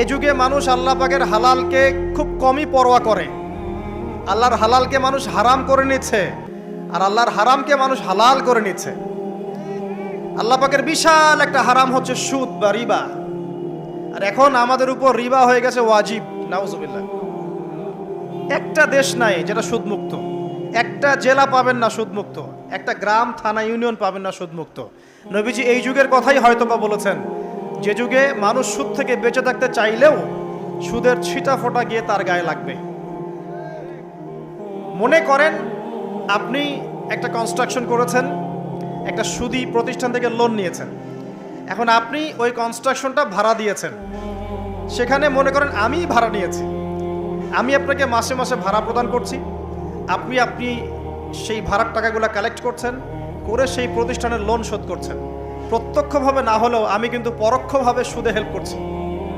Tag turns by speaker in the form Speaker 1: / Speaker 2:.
Speaker 1: এ যুগে মানুষ আল্লাহ পাকের হালালকে খুব কমই পরোয়া করে। আল্লাহর হালালকে মানুষ হারাম করে নিচ্ছে, আর আল্লাহর হারামকে মানুষ হালাল করে নিচ্ছে। আল্লাহ পাকের বিশাল একটা হারাম হচ্ছে সুদ বা রিবা, আর এখন আমাদের উপর রিবা হয়ে গেছে ওয়াজিব। নাউজুবিল্লাহ। একটা দেশ নাই যেটা সুদমুক্ত, একটা জেলা পাবেন না সুদমুক্ত, একটা গ্রাম থানা ইউনিয়ন পাবেন না সুদমুক্ত। নবীজি এই যুগের কথাই হয়তোবা বলেছেন, যে যুগে মানুষ সুদ থেকে বেঁচে থাকতে চাইলেও সুদের ছিটা ফোঁটা গিয়ে তার গায়ে লাগবে। মনে করেন আপনি একটা কনস্ট্রাকশন করেছেন, একটা সুদি প্রতিষ্ঠান থেকে লোন নিয়েছেন, এখন আপনি ওই কনস্ট্রাকশনটা ভাড়া দিয়েছেন। সেখানে মনে করেন আমি ভাড়া নিয়েছি, আমি আপনাকে মাসে মাসে ভাড়া প্রদান করছি, আপনি সেই ভাড়ার টাকাগুলো কালেক্ট করছেন, করে সেই প্রতিষ্ঠানের লোন শোধ করছেন। প্রত্যক্ষভাবে না হলেও আমি কিন্তু পরোক্ষভাবে সুদে হেল্প করছি।